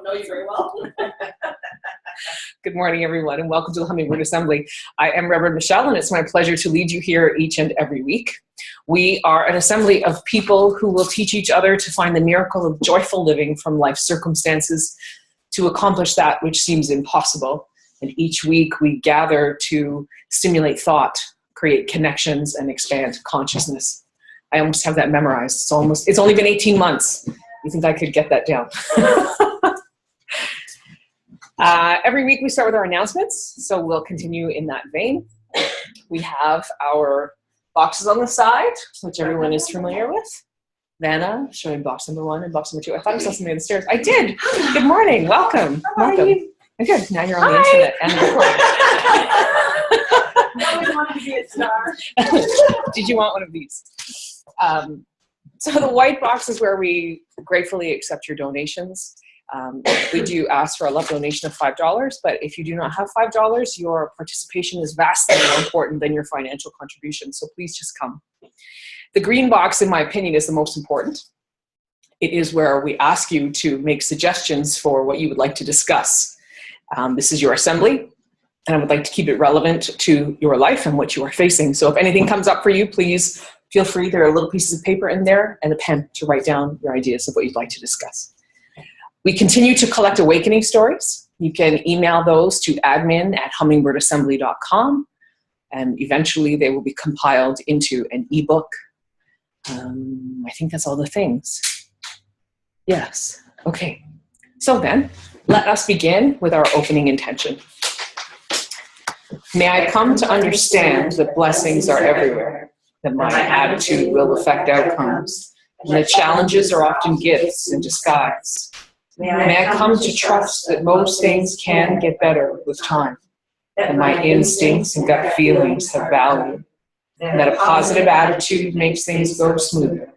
know you very well. Good morning, everyone, and welcome to the Hummingbird Assembly. I am Reverend Michelle, and it's my pleasure to lead you here each and every week. We are an assembly of people who will teach each other to find the miracle of joyful living from life's circumstances to accomplish that which seems impossible. And each week we gather to stimulate thought, create connections, and expand consciousness. I almost have that memorized. It's only been 18 months. You think I could get that down? Every week we start with our announcements, so we'll continue in that vein. We have our boxes on the side, which everyone is familiar with. Vanna showing box number 1 and box number 2. I thought I saw something on the stairs. I did. Good morning. Welcome. Welcome. I'm good. Now you're on the internet and recording. I always wanted to be a star. Did you want one of these? So the white box is where we gratefully accept your donations. We do ask for a love donation of $5, but if you do not have $5, your participation is vastly more important than your financial contribution, so please just come. The green box, in my opinion, is the most important. It is where we ask you to make suggestions for what you would like to discuss. This is your assembly, and I would like to keep it relevant to your life and what you are facing. So if anything comes up for you, please feel free. There are little pieces of paper in there and a pen to write down your ideas of what you'd like to discuss. We continue to collect awakening stories. You can email those to admin@hummingbirdAssembly.com, and eventually they will be compiled into an ebook. I think that's all the things. Yes. Okay. So then, let us begin with our opening intention. May I come to understand that blessings are everywhere, that my attitude will affect outcomes, and that challenges are often gifts in disguise. May I come to trust that most things can get better with time, that my instincts and gut feelings have value, and that a positive attitude makes things go smoother.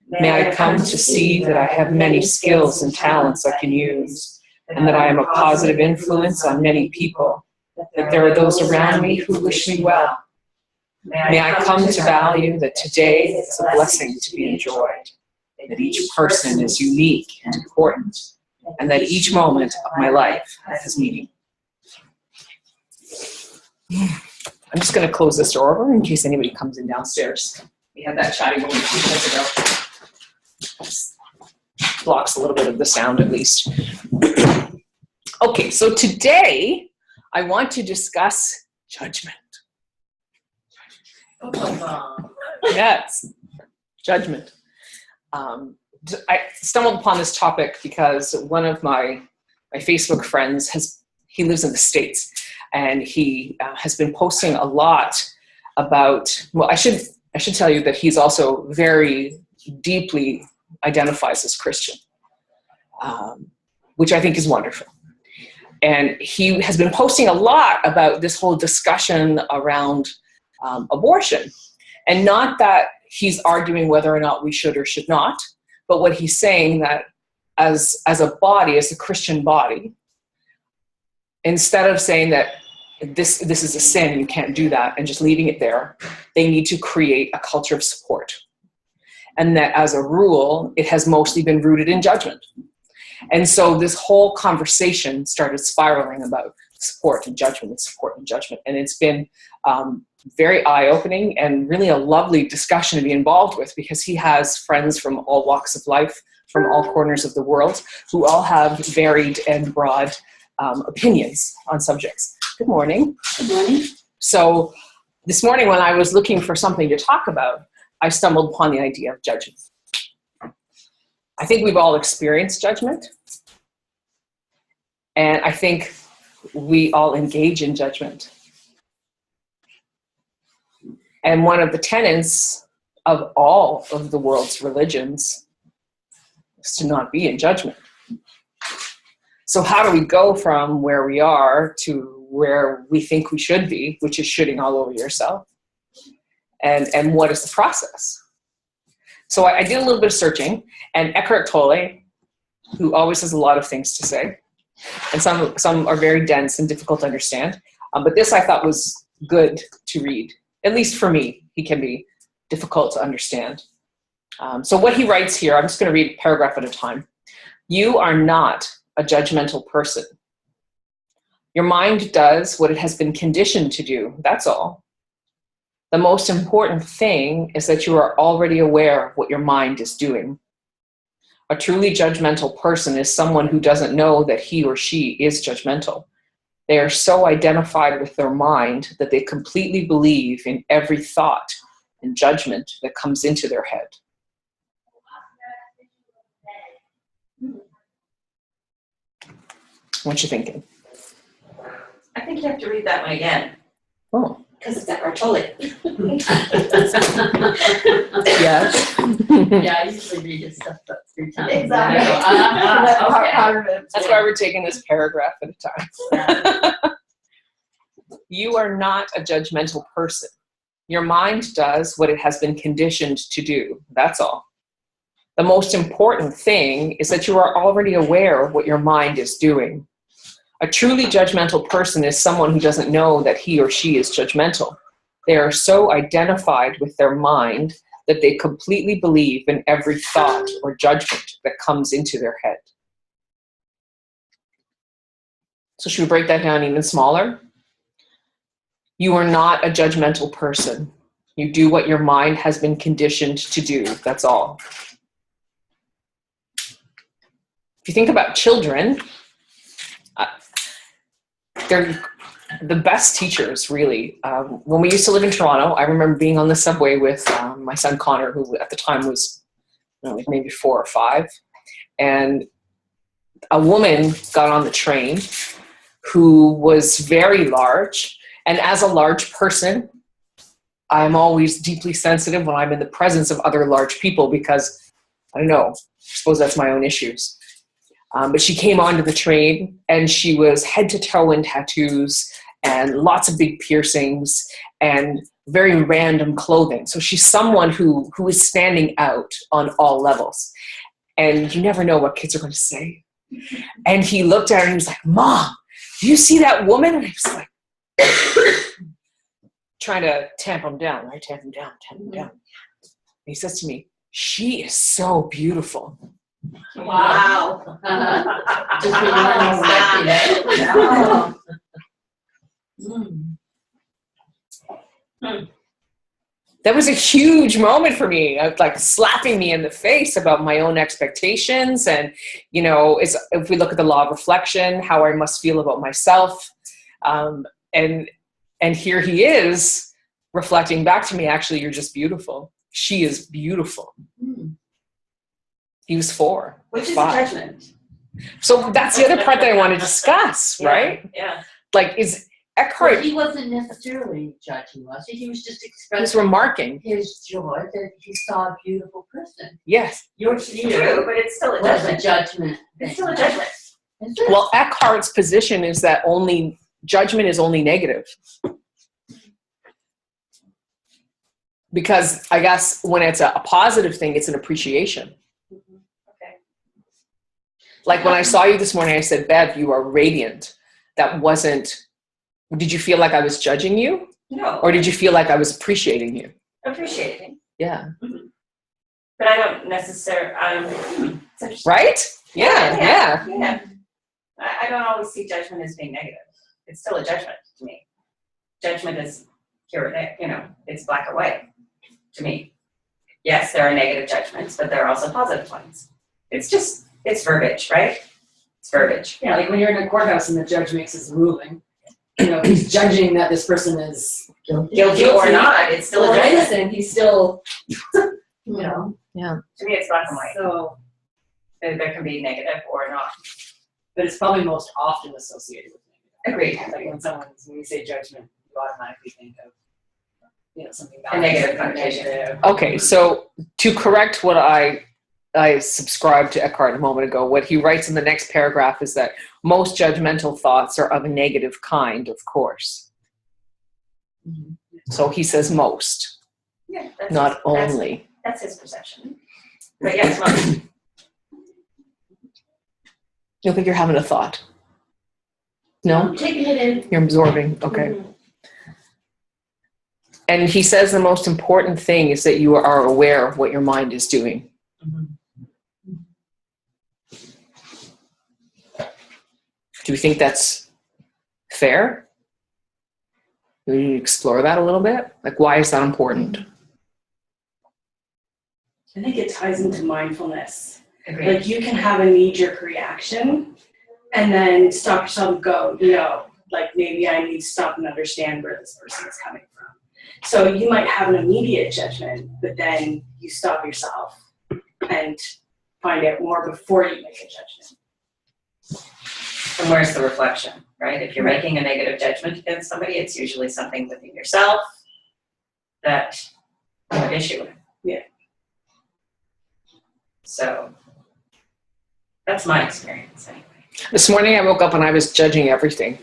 May I come to see that I have many skills and talents I can use, and that I am a positive influence on many people, that there are those around me who wish me well. May I come to value that today is a blessing to be enjoyed, that each person is unique and important, and that each moment of my life has meaning. I'm just going to close this door over in case anybody comes in downstairs. We had that chatting moment 2 minutes ago. Blocks a little bit of the sound at least. Okay, so today I want to discuss judgment. Yes, judgment. I stumbled upon this topic because one of my Facebook friends he lives in the States, and he has been posting a lot about, well, I should tell you that he's also very deeply identifies as Christian, which I think is wonderful. And he has been posting a lot about this whole discussion around abortion, and not that he's arguing whether or not we should or should not, but what he's saying that as a body, as a Christian body, instead of saying that this is a sin, you can't do that, and just leaving it there, they need to create a culture of support. And that as a rule, it has mostly been rooted in judgment. And so this whole conversation started spiraling about support and judgment and support and judgment. And it's been very eye-opening and really a lovely discussion to be involved with, because he has friends from all walks of life, from all corners of the world, who all have varied and broad opinions on subjects. Good morning. Good morning. So this morning when I was looking for something to talk about, I stumbled upon the idea of judgment. I think we've all experienced judgment, and I think we all engage in judgment. And one of the tenets of all of the world's religions is to not be in judgment. So how do we go from where we are to where we think we should be, which is shitting all over yourself? And what is the process? So I did a little bit of searching, and Eckhart Tolle, who always has a lot of things to say, and some are very dense and difficult to understand, but this I thought was good to read. At least for me, he can be difficult to understand. So what he writes here, I'm just going to read a paragraph at a time. You are not a judgmental person. Your mind does what it has been conditioned to do. That's all. The most important thing is that you are already aware of what your mind is doing. A truly judgmental person is someone who doesn't know that he or she is judgmental. They are so identified with their mind that they completely believe in every thought and judgment that comes into their head. What you thinking? I think you have to read that one again. Oh. Because it's Eckhart Tolle. Yeah. Yeah, I usually read his stuff about 3 times. Exactly. Okay. That's why we're taking this paragraph at a time. You are not a judgmental person. Your mind does what it has been conditioned to do. That's all. The most important thing is that you are already aware of what your mind is doing. A truly judgmental person is someone who doesn't know that he or she is judgmental. They are so identified with their mind that they completely believe in every thought or judgment that comes into their head. So should we break that down even smaller? You are not a judgmental person. You do what your mind has been conditioned to do. That's all. If you think about children, they're the best teachers, really. When we used to live in Toronto, I remember being on the subway with my son Connor, who at the time was like maybe 4 or 5. And a woman got on the train who was very large. And as a large person, I'm always deeply sensitive when I'm in the presence of other large people because, I don't know, I suppose that's my own issues. But she came onto the train and she was head to toe in tattoos and lots of big piercings and very random clothing. So she's someone who is standing out on all levels. And you never know what kids are going to say. And he looked at her and he was like, "Mom, do you see that woman?" And I was like, trying to tamp him down, right? Tamp him down. And he says to me, "She is so beautiful." Wow. Just That was a huge moment for me, like slapping me in the face about my own expectations. And, you know, if we look at the law of reflection, how I must feel about myself. And here he is reflecting back to me, actually, you're just beautiful. She is beautiful. He was 4. Which is 5. a judgment. So that's the other part that I want to discuss, right? Yeah. Like, is Eckhart... Well, he wasn't necessarily judging, was he? He was just He was expressing remarking. his joy that he saw a beautiful person. Yes. Yours is true, but it's still a Was a judgment. judgment. It's still a judgment. Is it? Well, Eckhart's position is that judgment is only negative. Because I guess when it's a positive thing, it's an appreciation. Okay. Like when I saw you this morning, I said, "Bev, you are radiant." That wasn't, did you feel like I was judging you? No. Or did you feel like I was appreciating you? Appreciating. Yeah. But I don't necessarily, Right? Yeah. Yeah. I don't always see judgment as being negative. It's still a judgment to me. Judgment is here or there, you know, it's black or white to me. Yes, there are negative judgments, but there are also positive ones. It's verbiage, right? It's verbiage. Yeah, like when you're in a courthouse and the judge makes his ruling, you know, he's judging that this person is Guilty or not, it's still a or judgment. innocent. He's still, you know. Yeah. To me, it's black and white. So, There can be negative or not. but it's probably most often associated with Agreed. negative. Like when you say judgment, you automatically think of, you know, something bad. A negative connotation. Negative. Okay, so to correct what I subscribed to Eckhart a moment ago, what he writes in the next paragraph is that most judgmental thoughts are of a negative kind, of course. Mm-hmm. So he says most, Yeah, not only. That's his perception. But yes, most. You don't think you're having a thought? No? I'm taking it in. You're absorbing, okay. Mhm. And he says the most important thing is that you are aware of what your mind is doing. Mhm. Do you think that's fair? Maybe you explore that a little bit? Like, why is that important? I think it ties into mindfulness. Agreed. Like you can have a knee-jerk reaction and then stop yourself and go, no, like maybe I need to stop and understand where this person is coming from. So you might have an immediate judgment, but then you stop yourself and find out more before you make a judgment. And where's the reflection, right? If you're making a negative judgment against somebody, it's usually something within yourself that you have issue with. Yeah. So that's my experience anyway. This morning I woke up and I was judging everything.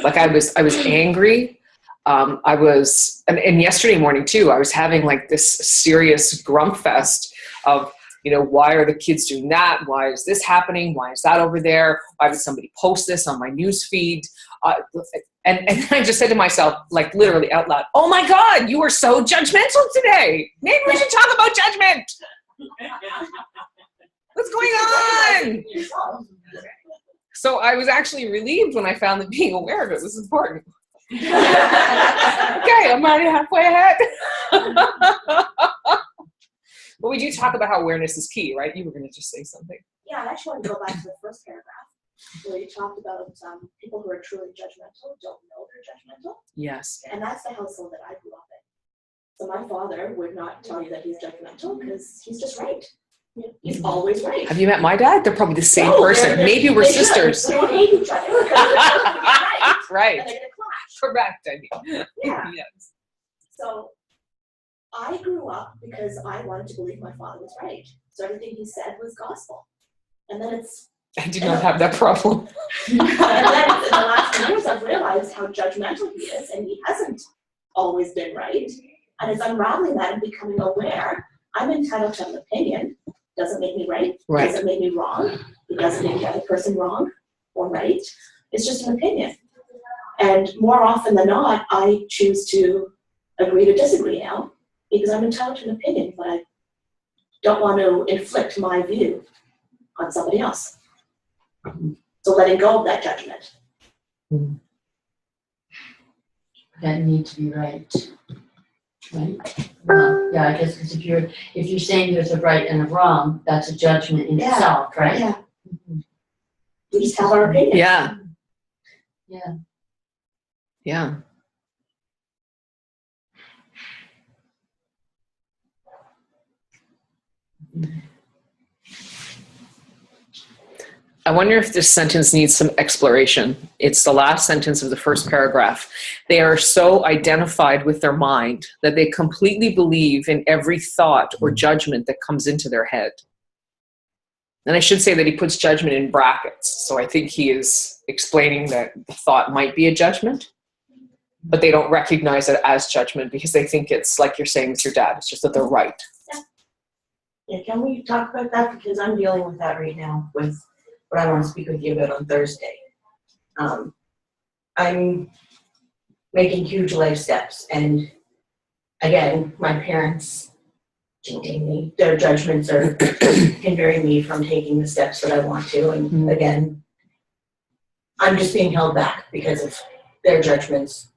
Like I was angry. And yesterday morning too, I was having like this serious grump fest of, why are the kids doing that? Why is this happening? Why is that over there? Why would somebody post this on my news feed? And I just said to myself, like literally out loud, oh my God, you are so judgmental today. Maybe we should talk about judgment. What's going on? So I was actually relieved when I found that being aware of it was important. Okay, I'm already halfway ahead. But we do talk about how awareness is key, right? You were going to just say something. Yeah, I actually want to go back to the first paragraph where you talked about people who are truly judgmental don't know they're judgmental. Yes. And that's the household that I grew up in. So my father would not tell you that he's judgmental because he's just right. He's always right. Have you met my dad? They're probably the same No, person. Maybe we're sisters. They don't hate each other because right. Right. And they're going to clash. Correct, I mean. Yeah. Yes. So I grew up because I wanted to believe my father was right. So everything he said was gospel. And then I do not have that problem. and then in the last 2 years I've realized how judgmental he is, and he hasn't always been right. And it's unraveling that and becoming aware I'm entitled to have an opinion. Doesn't make me right. Doesn't make me wrong. It doesn't make the other person wrong or right. It's just an opinion. And more often than not, I choose to agree to disagree now because I'm entitled to an opinion, but I don't want to inflict my view on somebody else. So letting go of that judgment. That need to be right. Right? Yeah, I guess because if you're saying there's a right and a wrong, that's a judgment in itself, right? Yeah. We just have our opinion. Yeah. Yeah. Yeah. I wonder if this sentence needs some exploration. It's the last sentence of the first paragraph. They are so identified with their mind that they completely believe in every thought or judgment that comes into their head. And I should say that he puts judgment in brackets. So I think he is explaining that the thought might be a judgment, but they don't recognize it as judgment because they think it's like you're saying with your dad. It's just that they're right. Yeah, can we talk about that? Because I'm dealing with that right now with what I want to speak with you about on Thursday. I'm making huge life steps, and again, my parents tainting me. Their judgments are hindering me from taking the steps that I want to, and again, I'm just being held back because of their judgments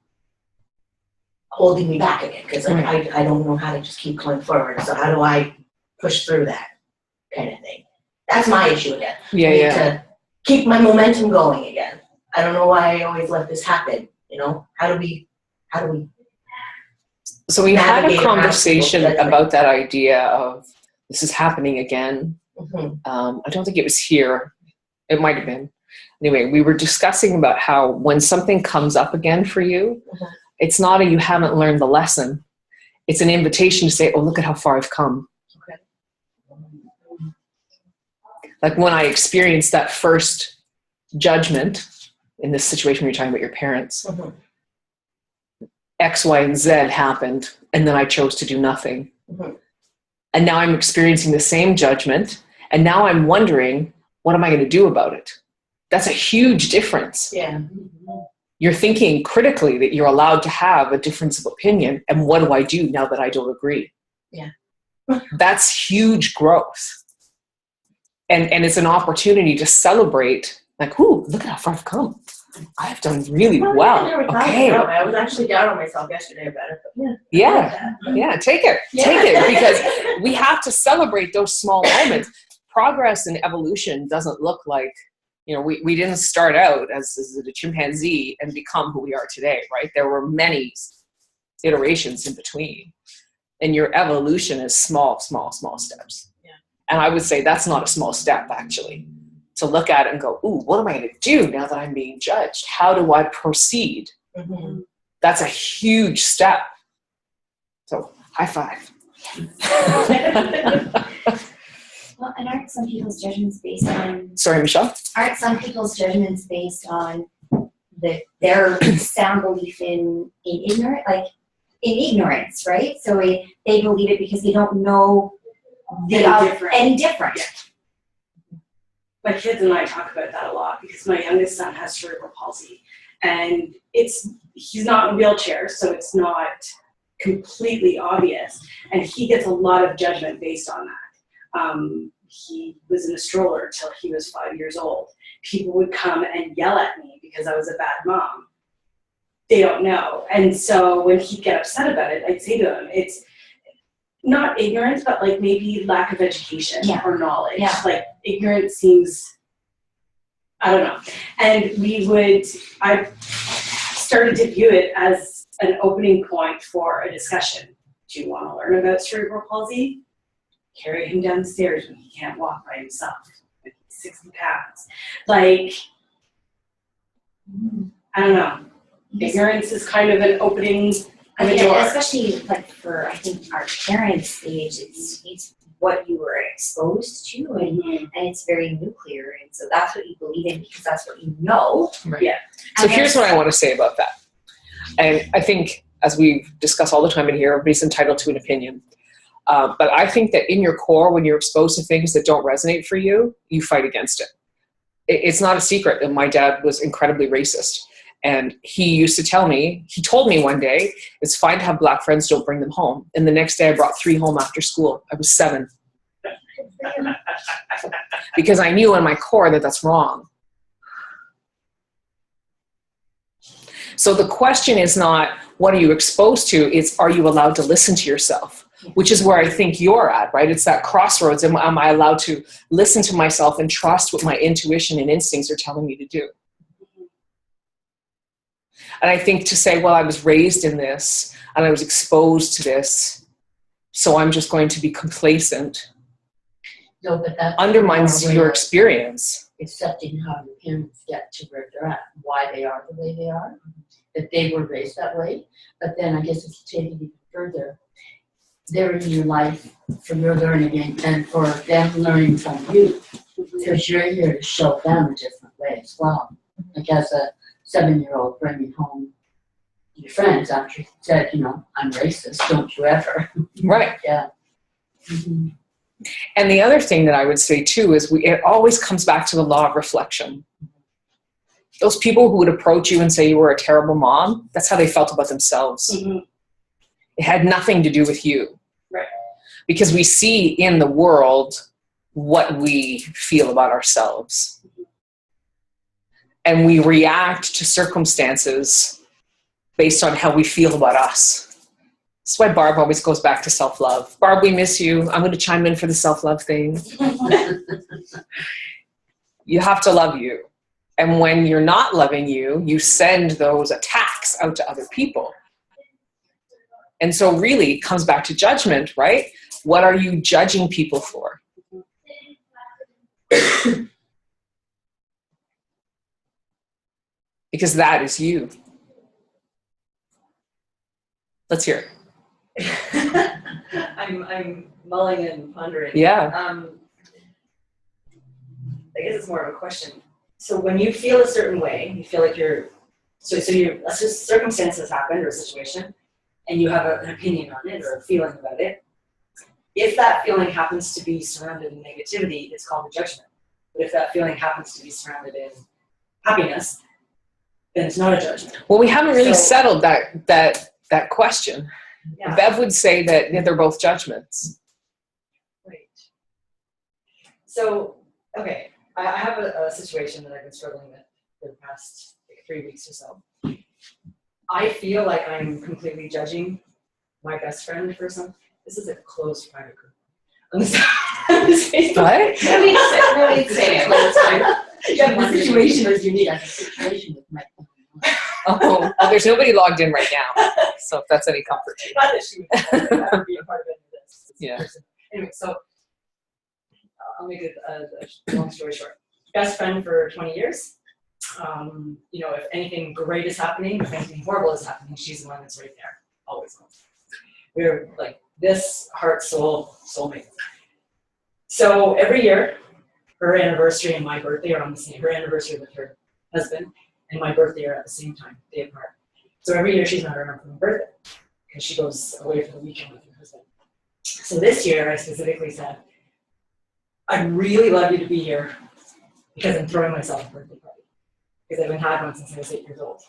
holding me back again, because I don't know how to just keep going forward. So how do I push through that kind of thing? That's my issue again. Yeah, I need yeah. to keep my momentum going again. I don't know why I always let this happen. How do we So we had a navigate conversation past it. about that idea of this is happening again. Mhm. I don't think it was here. It might have been. Anyway, we were discussing about how when something comes up again for you, it's not a you haven't learned the lesson. It's an invitation to say, oh, look at how far I've come. Okay. Like when I experienced that first judgment in this situation where you're talking about your parents, Mhm. X, Y, and Z happened, and then I chose to do nothing. Mhm. And now I'm experiencing the same judgment, and now I'm wondering, what am I going to do about it? That's a huge difference. Yeah. You're thinking critically that you're allowed to have a difference of opinion, and what do I do now that I don't agree? Yeah. That's huge growth. And it's an opportunity to celebrate Like, ooh, look at how far I've come. I have done really Well, well. I never thought Okay. about it. I was actually down on myself yesterday about it, but Yeah. Yeah. Take it. Take it, because we have to celebrate those small moments. Progress and evolution doesn't look like, we didn't start out as a chimpanzee and become who we are today, right? There were many iterations in between. And your evolution is small, small, small steps. Yeah. And I would say that's not a small step, actually. To look at it and go, ooh, what am I going to do now that I'm being judged? How do I proceed? Mm-hmm. That's a huge step. So, high five. Well, and aren't some people's judgments based on, Sorry, Michelle? aren't some people's judgments based on their sound belief in ignorance, right? So they believe it because they don't know any different. Yeah. My kids and I talk about that a lot because my youngest son has cerebral palsy, and he's not in a wheelchair, so it's not completely obvious, and he gets a lot of judgment based on that. He was in a stroller till he was 5 years old. People would come and yell at me because I was a bad mom. They don't know, and so when he'd get upset about it, I'd say to him, it's not ignorance, but like maybe lack of education or knowledge. Yeah. Like ignorance seems, I don't know. And I started to view it as an opening point for a discussion. Do you want to learn about cerebral palsy? Carry him down the stairs when he can't walk by himself. When he's 60 pounds. Like, I don't know. Ignorance is kind of an opening of a door. Especially like for, I think, our parents' age, it's what you were exposed to, and it's very nuclear, and so that's what you believe in because that's what you know. Right. Yeah. So here's what I want to say about that. And I think, as we discuss all the time in here, everybody's entitled to an opinion. But I think that in your core, when you're exposed to things that don't resonate for you, you fight against it. It's not a secret that my dad was incredibly racist. And he told me one day, it's fine to have black friends, don't bring them home. And the next day I brought 3 home after school. I was 7. Because I knew in my core that that's wrong. So the question is not, what are you exposed to? It's, are you allowed to listen to yourself? Which is where I think you're at, right? It's that crossroads. Am I allowed to listen to myself and trust what my intuition and instincts are telling me to do? And I think to say, well, I was raised in this and I was exposed to this, so I'm just going to be complacent, No, but that undermines your experience. accepting how your parents get to where they're at, why they are the way they are, that they were raised that way. But then I guess if you take it even further, they're in your life for your learning and for them learning from you, because you're here to show them a different way as well. Like as a 7-year-old bringing home your friends after you said, I'm racist, don't you ever. Right. Yeah. Mm-hmm. And the other thing that I would say too is it always comes back to the law of reflection. Those people who would approach you and say you were a terrible mom, that's how they felt about themselves. Mm-hmm. It had nothing to do with you. Right. Because we see in the world what we feel about ourselves. And we react to circumstances based on how we feel about us. That's why Barb always goes back to self-love. Barb, we miss you. I'm going to chime in for the self-love thing. You have to love you. And when you're not loving you, you send those attacks out to other people. And so really it comes back to judgment, right? What are you judging people for? Because that is you. Let's hear it. I'm mulling and pondering. Yeah. I guess it's more of a question. So when you feel a certain way, you feel like circumstances happen or a situation, and you have an opinion on it or a feeling about it. If that feeling happens to be surrounded in negativity, it's called a judgment. But if that feeling happens to be surrounded in happiness, then it's not a judgment. Well, we haven't really settled that question. Yeah. Bev would say that they're both judgments. Right. So, okay, I have a situation that I've been struggling with for the past 3 weeks or so. I feel like I'm completely judging my best friend for something. This is a closed private group. On this Facebook. What? No need to say it, but it's fine. Yeah, the situation is unique. That's a situation with Mike. Oh, there's nobody logged in right now. So if that's any comfort to you. Not that she would be a part of any of this. Yeah. Anyway, so I'll make it a long story short. Best friend for 20 years. You know, if anything great is happening, if anything horrible is happening, she's the one that's right there. Always. We're like this heart, soulmate. So every year, her anniversary and my birthday are on the same. Her anniversary with her husband and my birthday are at the same time, day apart. So every year she's not around for my birthday because she goes away for the weekend with her husband. So this year I specifically said, I'd really love you to be here because I'm throwing myself a birthday party because I haven't had one since I was 8 years old.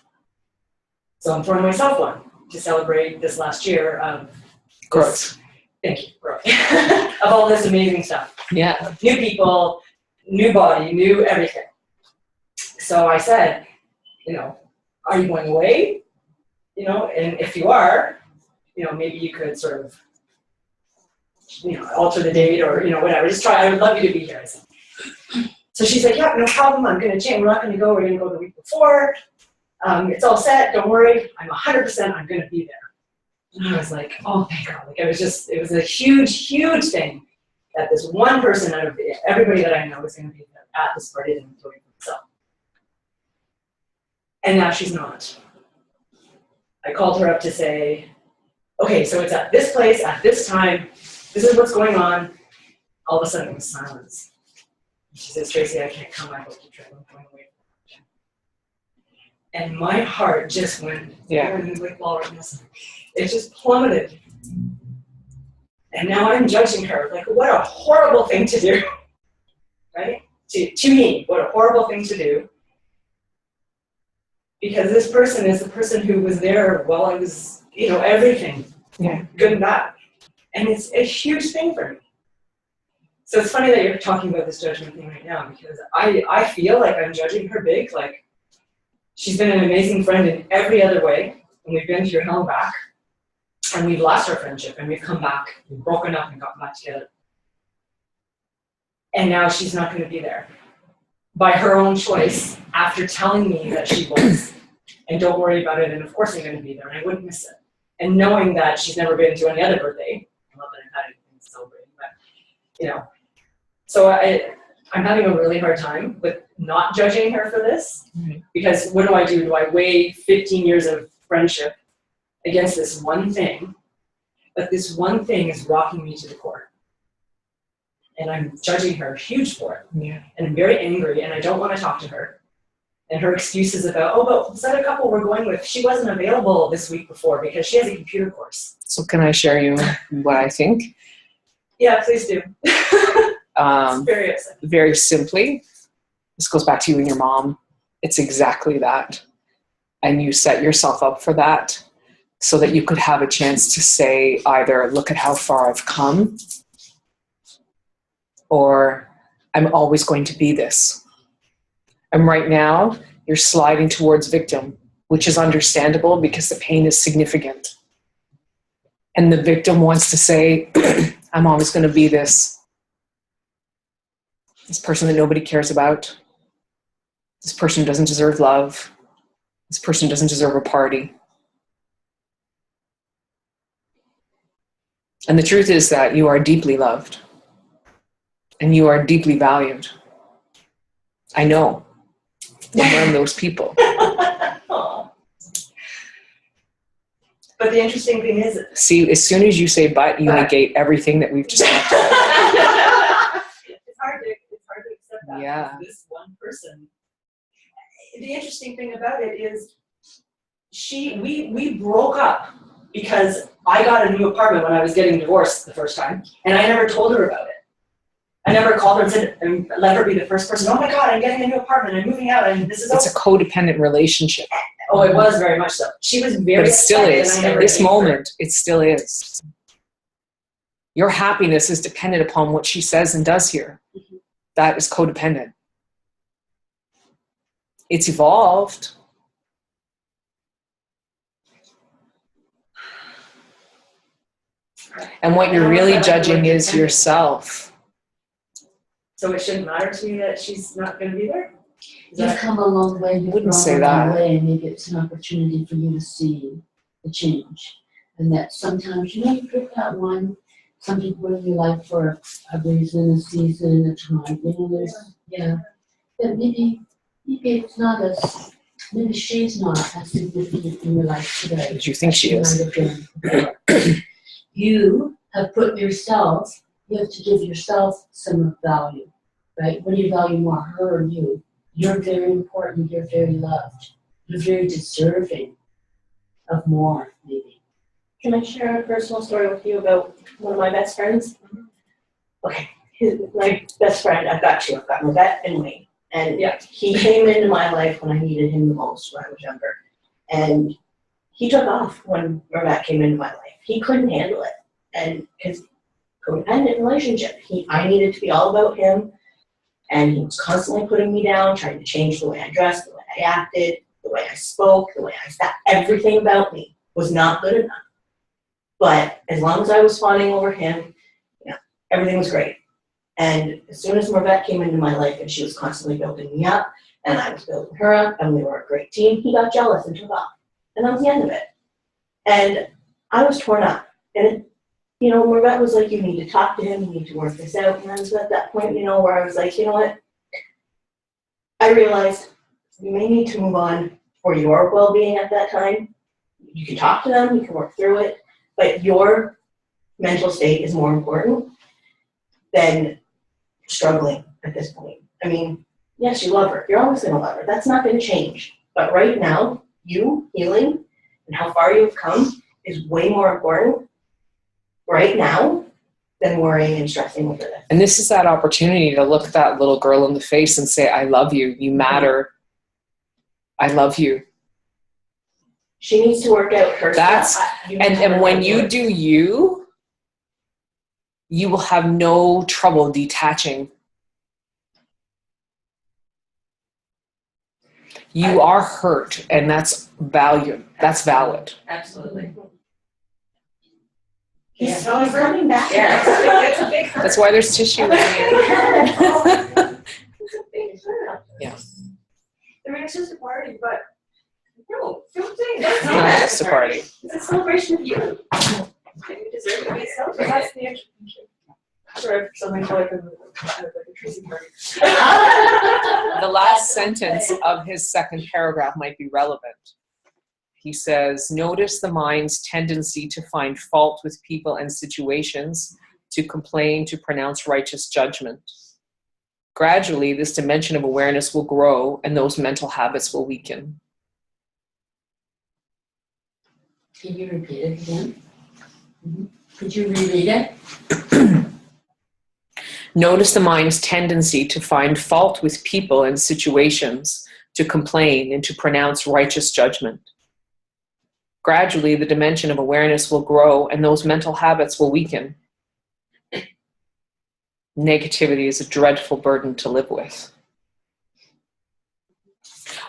So I'm throwing myself one to celebrate this last year of Growth. Thank you, growth. Of all this amazing stuff. Yeah. New people, new body, new everything. So I said, you know, are you going away? You know, and if you are, you know, maybe you could sort of, you know, alter the date or, you know, whatever. Just try. I would love you to be here, I said. So she's like, yeah, no problem. I'm going to change. We're not going to go. We're going to go the week before. It's all set. Don't worry. I'm 100%. I'm going to be there. And I was like, oh, thank God. Like, it was a huge, huge thing that this one person out of everybody that I know was going to be at this party that I'm throwing for myself. And now she's not. I called her up to say, okay, so it's at this place, at this time, this is what's going on. All of a sudden it was silence. She says, Tracy, I can't come, I hope you try, I'm going away. And my heart just went, like walrus. It just plummeted. And now I'm judging her, like what a horrible thing to do, right? To me, what a horrible thing to do. Because this person is the person who was there while I was, you know, everything, good and bad. And it's a huge thing for me. So it's funny that you're talking about this judgment thing right now, because I feel like I'm judging her big. Like, she's been an amazing friend in every other way, and we've been through hell and back, and we've lost our friendship, and we've come back, we've broken up and gotten back together. And now she's not going to be there. By her own choice, after telling me that she was, and don't worry about it, and of course I'm going to be there, and I wouldn't miss it. And knowing that she's never been to any other birthday, not that I've had anything to celebrate, but, you know. So I'm having a really hard time with not judging her for this, because what do? Do I weigh 15 years of friendship against this one thing? But this one thing is rocking me to the core. And I'm judging her huge for it. Yeah. And I'm very angry, and I don't want to talk to her. And her excuses about, oh, but this other couple we're going with, she wasn't available this week before because she has a computer course. So can I share you what I think? Yeah, please do. It's very upsetting. Very simply, this goes back to you and your mom. It's exactly that. And you set yourself up for that so that you could have a chance to say either, look at how far I've come, or I'm always going to be this. And right now, you're sliding towards victim, which is understandable because the pain is significant. And the victim wants to say, I'm always going to be this person that nobody cares about. This person doesn't deserve love. This person doesn't deserve a party. And the truth is that you are deeply loved. And you are deeply valued. I know. I'm one of those people. But the interesting thing is... See, as soon as you say but, you negate everything that we've just talked about. It's hard to accept that. Yeah. This one person. The interesting thing about it is we broke up because I got a new apartment when I was getting divorced the first time, and I never told her about it. I never called her and said, and let her be the first person. Oh my God, I'm getting a new apartment. I'm moving out, and this is. It's a codependent relationship. Oh, it was very much so. She was very. But it still upset, is. and I At never this gave her. moment, it still is. Your happiness is dependent upon what she says and does here. That is codependent. It's evolved. And what you're really judging is yourself. So it shouldn't matter to me that she's not gonna be there? Is You've that- come a long way, you've Wouldn't grown say a long that. way, and maybe it's an opportunity for you to see the change. And that sometimes, you pick that one, some people in your life for a reason, a season, a time, there's, but maybe it's not as, maybe she's not as significant in your life today. But you think she as is. might have been before. You have put yourself, you have to give yourself some value, right? What do you value more, her or you? You're very important, you're very loved, you're very deserving of more, maybe. Can I share a personal story with you about one of my best friends? Okay, my best friend, I've got two. I've got Mavette and Wayne. And he came into my life when I needed him the most when I was younger. And he took off when Mavette came into my life. He couldn't handle it. And because codependent relationship, I needed to be all about him. And he was constantly putting me down, trying to change the way I dressed, the way I acted, the way I spoke, the way I sat. Everything about me was not good enough. But as long as I was fawning over him, everything was great. And as soon as Mavette came into my life and she was constantly building me up, and I was building her up, and we were a great team, he got jealous and took off. And that was the end of it. And I was torn up. And, Mavette was like, you need to talk to him, you need to work this out. And I was at that point, where I was like, you know what? I realized you may need to move on for your well-being at that time. You can talk to them, you can work through it, but your mental state is more important than struggling at this point. I mean, yes, you love her. You're always going to love her. That's not going to change. But right now, you healing and how far you've come is way more important right now than worrying and stressing over this. And this is that opportunity to look that little girl in the face and say, I love you. You matter. I love you. She needs to work out her That's, stuff. and when you do you will have no trouble detaching. You are hurt, and that's value. That's valid. Absolutely. He's coming back. Yeah, it's a big hurt. That's why there's tissue in here. It's a big hurt. Yeah. I mean, it's just a party, but No, don't say It's not just a party. It's a celebration of you. And you deserve to be celebrated. that's the interesting thing. Sorry, something like a Tracy party. The last sentence of his second paragraph might be relevant. He says, notice the mind's tendency to find fault with people and situations, to complain, to pronounce righteous judgment. Gradually, this dimension of awareness will grow and those mental habits will weaken. Can you repeat it again? Could you reread it? Notice the mind's tendency to find fault with people and situations, to complain, and to pronounce righteous judgment. Gradually, the dimension of awareness will grow and those mental habits will weaken. Negativity is a dreadful burden to live with.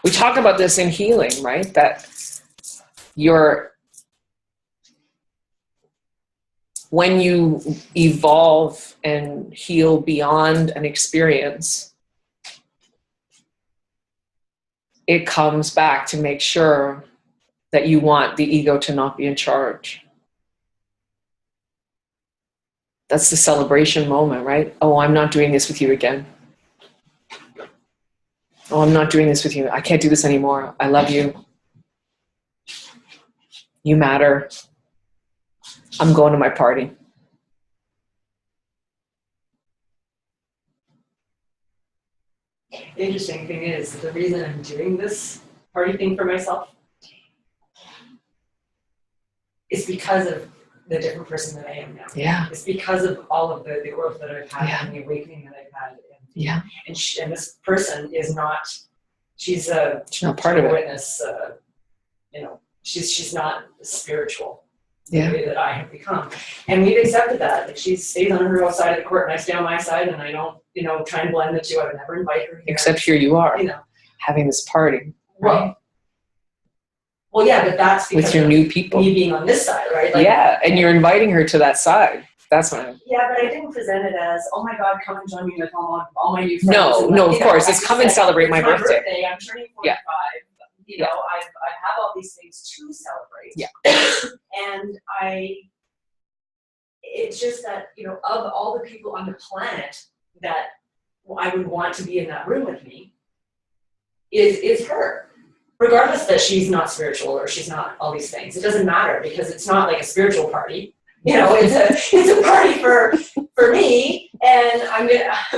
We talk about this in healing, right? That when you evolve and heal beyond an experience, it comes back to make sure that you want the ego to not be in charge. That's the celebration moment, right? Oh, I'm not doing this with you again. Oh, I'm not doing this with you. I can't do this anymore. I love you. You matter. I'm going to my party. The interesting thing is that the reason I'm doing this party thing for myself is because of the different person that I am now. Yeah. It's because of all of the growth that I've had Yeah. and the awakening that I've had. Yeah. And this person is not, she's not part of it. witness, she's not spiritual. Yeah. The way that I have become. And we've accepted that. Like, she stays on her side of the court and I stay on my side, and I don't, try and blend the two. I would never invite her here. Except here you are. having this party, right? Well, yeah, but that's because With your of new people. me being on this side, right? Like, Yeah, and you're inviting her to that side. That's what I'm. yeah, but I didn't present it as, oh my God, come and join me with all my new friends. No, and, no, like, of you know, course. I It's just come and said, celebrate it's my birthday. I'm turning 45. Yeah. You know, I have all these things to celebrate. Yeah. And it's just that, you know, of all the people on the planet that I would want to be in that room with me is her. Regardless that she's not spiritual or she's not all these things. It doesn't matter because it's not like a spiritual party. You know, it's a party for me, and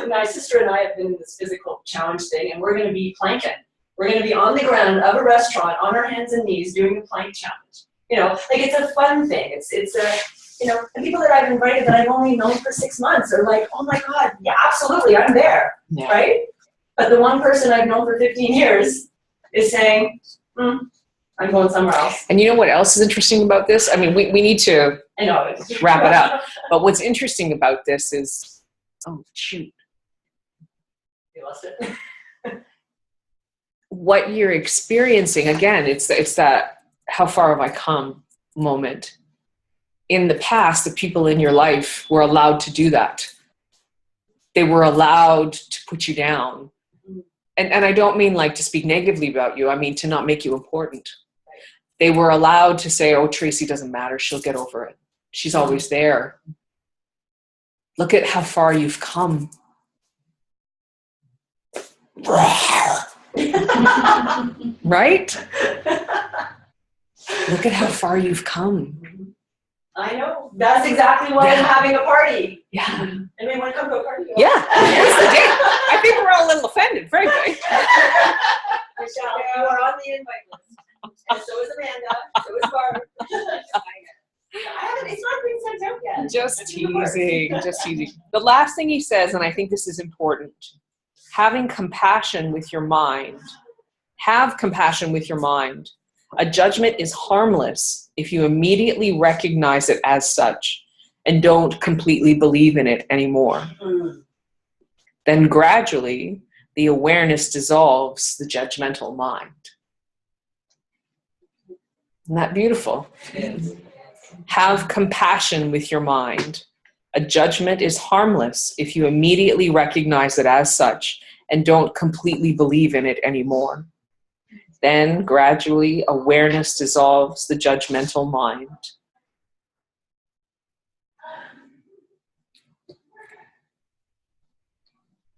my sister and I have been in this physical challenge thing, and we're gonna be planking. We're gonna be on the ground of a restaurant on our hands and knees doing the plank challenge. You know, like it's a fun thing. It's a, you know, the people that I've invited that I've only known for 6 months are like, oh my God, yeah, absolutely, I'm there, right? But the one person I've known for 15 years is saying, I'm going somewhere else. And you know what else is interesting about this? I mean, we need to I know. wrap it up. But what's interesting about this is, oh, shoot. You lost it. What you're experiencing, again, it's that how far have I come moment. In the past, the people in your life were allowed to do that. They were allowed to put you down. And I don't mean like to speak negatively about you. I mean to not make you important. They were allowed to say, oh, Tracy doesn't matter. She'll get over it. She's always there. Look at how far you've come. Right? Look at how far you've come. I know. That's exactly why I'm having a party. Yeah. Anybody want to come to a party? Yeah. What's the date? I think we're all a little offended, frankly. Michelle, you are on the invite list. And so is Amanda. So is Barb. It's not been sent out yet. Just teasing. The last thing he says, and I think this is important, having compassion with your mind. Have compassion with your mind. A judgment is harmless if you immediately recognize it as such and don't completely believe in it anymore. Then gradually, the awareness dissolves the judgmental mind. Isn't that beautiful? Yes. Have compassion with your mind. A judgment is harmless if you immediately recognize it as such and don't completely believe in it anymore. Then gradually awareness dissolves the judgmental mind.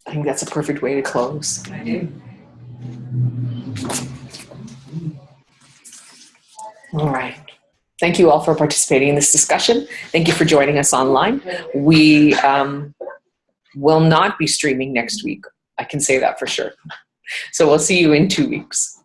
I think that's a perfect way to close. I do. All right. Thank you all for participating in this discussion. Thank you for joining us online. We will not be streaming next week. I can say that for sure. So we'll see you in 2 weeks.